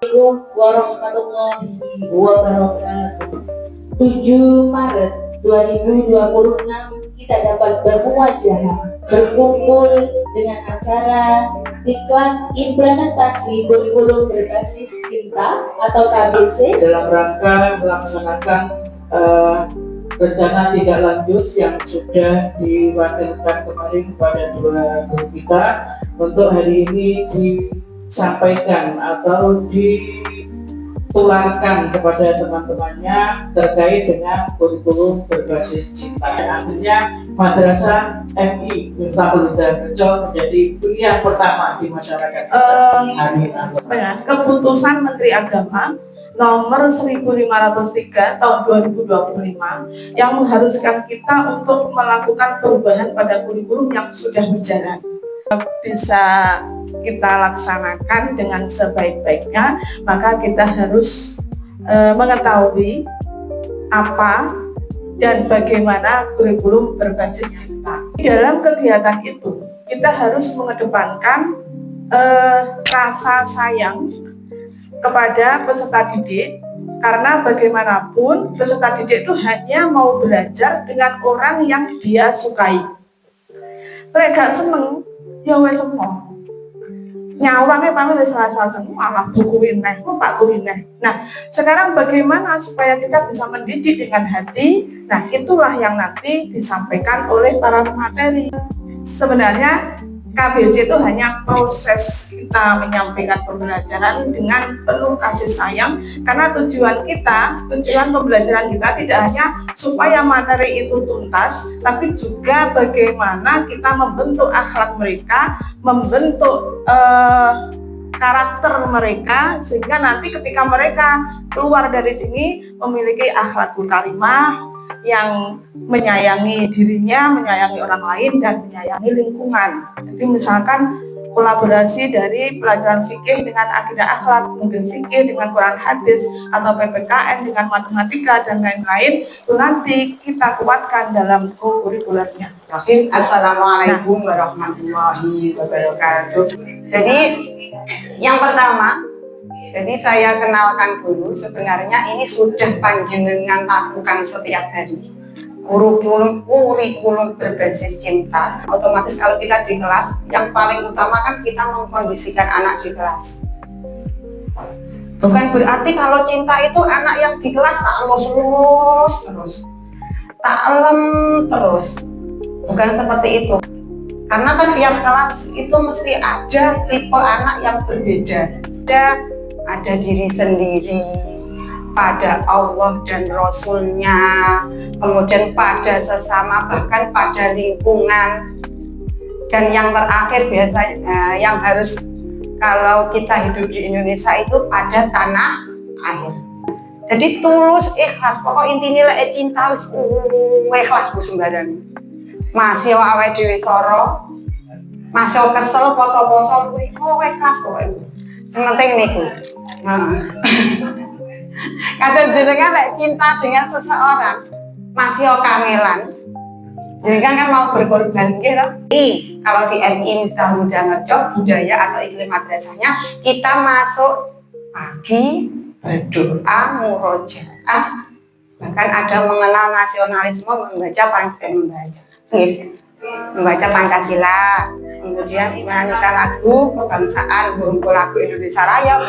Assalamualaikum warahmatullahi wabarakatuh. 7 Maret 2026 kita dapat bermuajah berkumpul dengan acara Diklat Implementasi Kurikulum Berbasis Cinta atau KBC dalam rangka melaksanakan rencana tindak lanjut yang sudah diwakilkan kemarin kepada dua guru kita untuk hari ini disampaikan atau ditularkan kepada teman-temannya terkait dengan kurikulum berbasis cinta. Akhirnya Madrasah MI Miftahul Huda Rejo menjadi pilihan pertama di masyarakat kita. Keputusan Menteri Agama nomor 1503 tahun 2025 yang mengharuskan kita untuk melakukan perubahan pada kurikulum yang sudah berjalan bisa kita laksanakan dengan sebaik-baiknya, maka kita harus mengetahui apa dan bagaimana kurikulum berbasis cinta. Di dalam kegiatan itu kita harus mengedepankan rasa sayang kepada peserta didik, karena bagaimanapun peserta didik itu hanya mau belajar dengan orang yang dia sukai. Mereka seneng, ya wes semua. Nyawangnya paling salah semua lah buku ini, pak guru ini. Nah, sekarang bagaimana supaya kita bisa mendidik dengan hati? Nah, itulah yang nanti disampaikan oleh para pemateri. Sebenarnya KBC itu hanya proses kita menyampaikan pembelajaran dengan penuh kasih sayang, karena tujuan pembelajaran kita tidak hanya supaya materi itu tuntas, tapi juga bagaimana kita membentuk akhlak mereka, membentuk karakter mereka, sehingga nanti ketika mereka keluar dari sini memiliki akhlakul karimah yang menyayangi dirinya, menyayangi orang lain, dan menyayangi lingkungan. Jadi misalkan kolaborasi dari pelajaran fikih dengan akidah akhlak, mungkin fikih dengan Quran hadis, atau PPKN dengan matematika dan lain-lain, itu nanti kita kuatkan dalam kurikulernya. Assalamualaikum warahmatullahi wabarakatuh. Jadi yang pertama, saya kenalkan dulu, sebenarnya ini sudah panjenengan lakukan setiap hari. Kurikulum berbasis cinta. Otomatis kalau kita di kelas, yang paling utama kan kita mengkondisikan anak di kelas. Bukan berarti kalau cinta itu anak yang di kelas tak lulus terus, tak lem terus. Bukan seperti itu. Karena kan tiap kelas itu mesti ada tipe anak yang berbeda. Ada diri sendiri, pada Allah dan Rasulnya, kemudian pada sesama, bahkan pada lingkungan, dan yang terakhir biasanya yang harus kalau kita hidup di Indonesia itu pada tanah air. Jadi tulus, ikhlas, pokok intinya lah cinta wis ikhlas bu sembarang. Masih awake dhewe soro, masih kesel poso-poso kuwi ikhlas pokoknya. Sementing niku. Kadang jenengan lek cinta dengan seseorang masih kangelan, jenengan kan mau berkorban gitu. Kalau di MI Miftahul Huda Rejo budaya atau iklim madrasahnya, kita masuk pagi berdoa, murojaah, bahkan ada mengenal nasionalisme, membaca Pancasila, kemudian menyanyikan lagu kebangsaan, berkumpul lagu Indonesia Raya,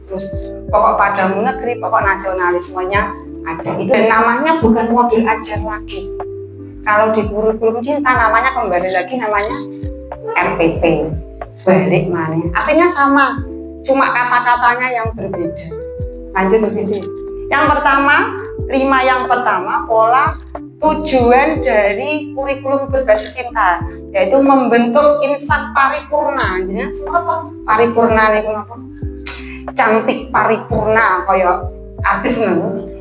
terus pokok padamu negeri, pokok nasionalismenya ada. Itu namanya bukan model ajar lagi. Kalau di kurikulum cinta namanya kembali lagi namanya RPP, balik mana? Artinya sama, cuma kata-katanya yang berbeda. Lanjut begini. Yang pertama, yang pertama pola tujuan dari kurikulum berbasis cinta, yaitu membentuk insan paripurna. Jadi apa? Paripurna itu apa? Cantik paripurna, kayak artis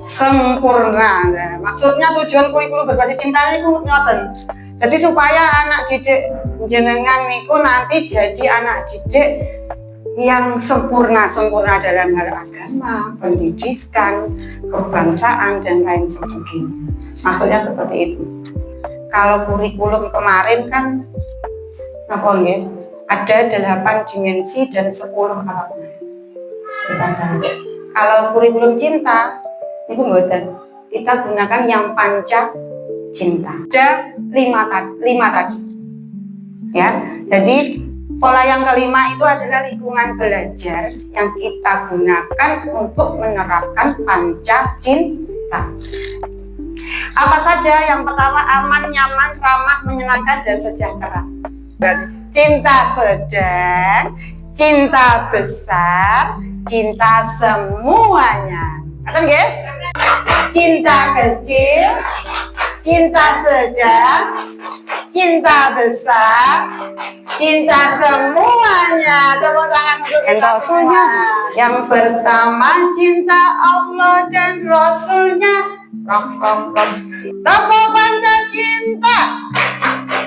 sempurna. Nah, maksudnya tujuan kurikulum berbasis cinta itu nyoten. Jadi supaya anak didik jenengan niku nanti jadi anak didik yang sempurna dalam hal agama, pendidikan, kebangsaan, dan lain sebagainya. Maksudnya seperti itu. Kalau kurikulum kemarin kan ada 8 dimensi dan 10 elemen. Kalau kurikulum cinta, itu mboten. Kita gunakan yang panca cinta. Ada lima tadi. Ya, jadi pola yang kelima itu adalah lingkungan belajar yang kita gunakan untuk menerapkan panca cinta. Apa saja? Yang pertama, aman, nyaman, ramah, menyenangkan, dan sejahtera. Cinta sedang, cinta besar, cinta semuanya. Kata nggih? Cinta kecil, cinta sedang, cinta besar, cinta semuanya. Tepuk tangan untuk Rasulnya. Yang pertama cinta Allah dan Rasulnya. Tepuk panca cinta.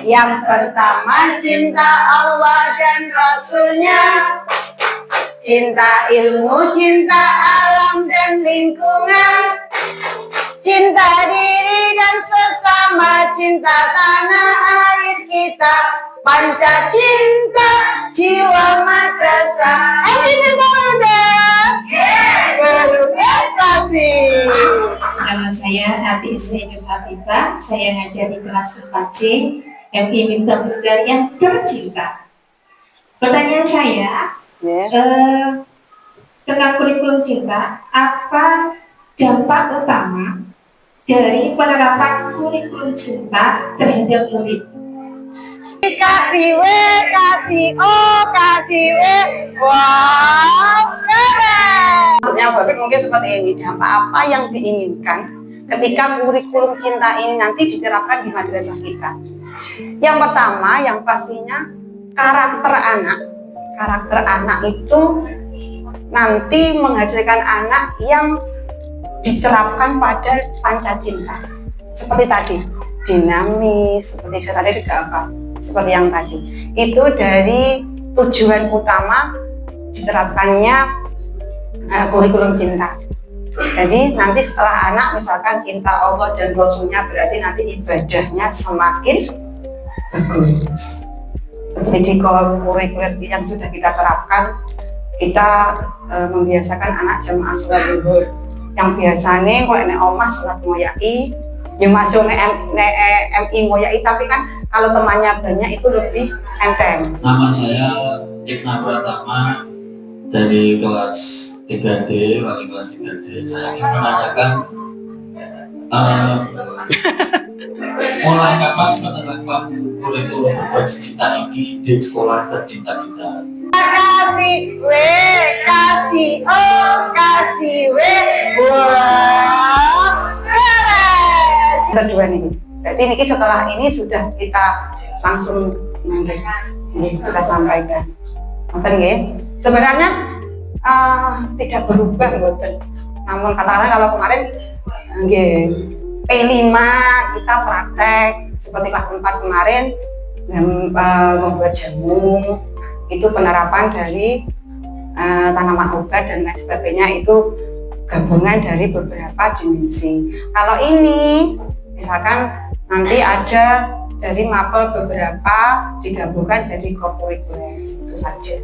Yang pertama cinta Allah dan Rasulnya. Cinta ilmu, cinta alam dan lingkungan, cinta diri dan sesama, cinta tanah air kita, panca cinta, jiwa madrasah. Berprestasi. Nama saya Ati Zainul Hafifah, saya ngajar di kelas 4C, MI Miftah Tunggal yang tercinta. Pertanyaan saya, tentang kurikulum cinta, apa dampak utama dari penerapan kurikulum cinta terhadap murid? Kasih W, kasih O, kasih W. Wow, keren. Yang Bapak mungkin seperti ini, dampak apa yang diinginkan ketika kurikulum cinta ini nanti diterapkan di madrasah kita? Yang pertama, yang pastinya karakter anak. Karakter anak itu nanti menghasilkan anak yang diterapkan pada panca cinta. Seperti tadi, dinamis, seperti saya tadi juga apa? Seperti yang tadi. Itu dari tujuan utama diterapkannya kurikulum cinta. Jadi nanti setelah anak misalkan cinta Allah dan Rasulnya, berarti nanti ibadahnya semakin bagus. Seperti di kurikulum yang sudah kita terapkan, kita membiasakan anak jamaah sholat zuhur. Yang biasanya kalau enek omah sholat ngoyai, yang masuk MI ngoyai, tapi kan kalau temannya banyak itu lebih enteng. Nama saya Ibnu Pratama dari kelas 3D, wali kelas 3D. Saya ingin menanyakan mulai kapan menerapkan kurikulum berbasis cinta ini di sekolah tercinta kita? Kasih W, kasih O, kasih W. Wah, keren. Kedua nih. Berarti ini setelah ini sudah kita langsung ini kita sampaikan. Nonton nggih? Sebenarnya tidak berubah betul. Namun katakanlah kalau kemarin nggih P5 kita praktek seperti kelas 4 kemarin membuat jamu, itu penerapan dari tanaman obat dan lain sebagainya, itu gabungan dari beberapa dimensi. Kalau ini misalkan nanti ada dari mapel beberapa digabungkan jadi kokurikuler, itu saja.